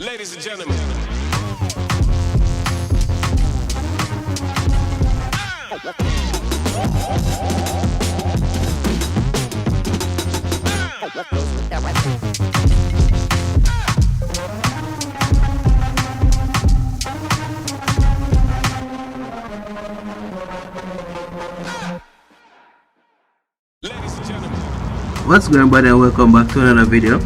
Ladies and gentlemen. What's going on, everybody, and welcome back to another video.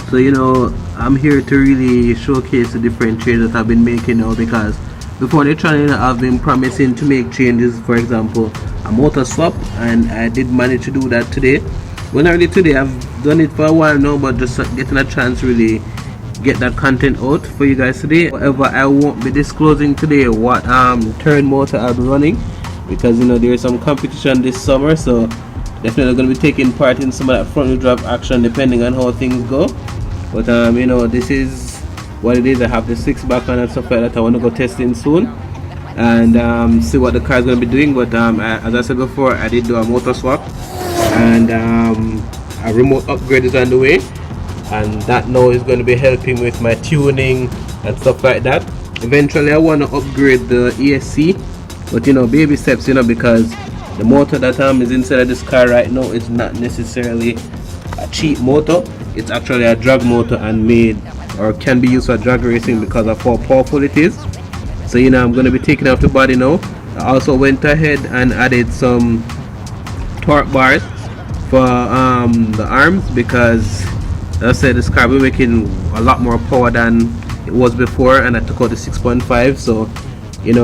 So I'm here to really showcase the different changes that I've been making now, because before the channel I've been promising to make changes, for example a motor swap, and I did manage to do that today. Well, not really today, I've done it for a while now, but just getting a chance to really get that content out for you guys today. However, I won't be disclosing today what turn motor I'll be running, because there's some competition this summer, so definitely going to be taking part in some of that front wheel drive action depending on how things go. But this is what it is. I have the 6 back on and stuff like that. I want to go testing soon and see what the car is going to be doing. But as I said before, I did do a motor swap, and a remote upgrade is on the way, and that now is going to be helping with my tuning and stuff like that. Eventually I want to upgrade the ESC, but baby steps, because the motor that is inside of this car right now is not necessarily a cheap motor. It's actually a drag motor and made or can be used for drag racing because of how powerful it is. So I'm going to be taking off the body now. I also went ahead and added some torque bars for the arms, because as I said, this car will be making a lot more power than it was before, and I took out the 6.5. so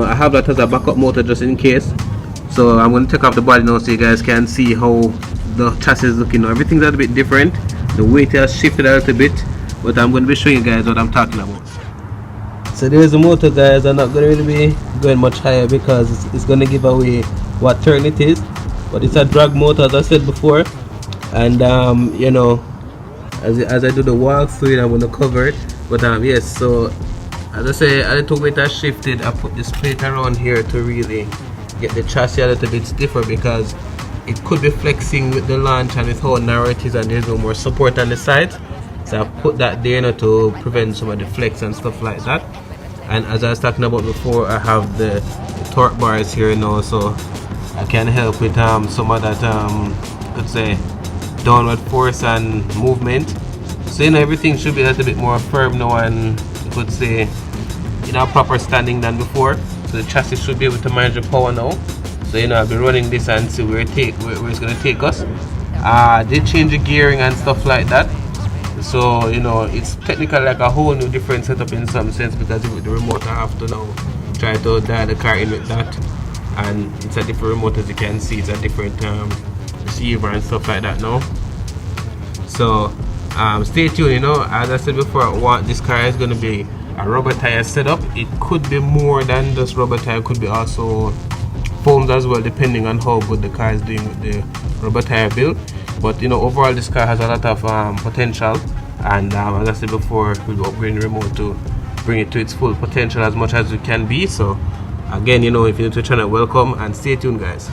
I have that as a backup motor just in case. So I'm going to take off the body now so you guys can see how the chassis is looking now. Everything's a little bit different. The weight has shifted a little bit, but I'm going to be showing you guys what I'm talking about. So there's the motor, guys. I'm not going to really be going much higher because it's going to give away what turn it is. But it's a drag motor, as I said before. And as I do the walkthrough, I'm going to cover it. But yes, so as I say, a little weight has shifted. I put this plate around here to really get the chassis a little bit stiffer, because it could be flexing with the launch and with how narrow it is, and there's no more support on the sides. So I put that there to prevent some of the flex and stuff like that. And as I was talking about before, I have the torque bars here now, so I can help with some of that let's say downward force and movement. So everything should be a little bit more firm now, and you could say in a proper standing than before. So the chassis should be able to manage the power now. So I'll be running this and see where it's going to take us. I did change the gearing and stuff like that. So it's technically like a whole new different setup in some sense, because with the remote I have to now try to dial the car in with that, and it's a different remote. As you can see, it's a different receiver and stuff like that now. So stay tuned. As I said before, what this car is going to be a rubber tire setup. It could be more than just rubber tire, it could be also foams as well, depending on how good the car is doing with the rubber tire build. But overall this car has a lot of potential, and as I said before, we'll be upgrading the remote to bring it to its full potential as much as it can be. So again, if you're new to the channel, welcome, and stay tuned, guys.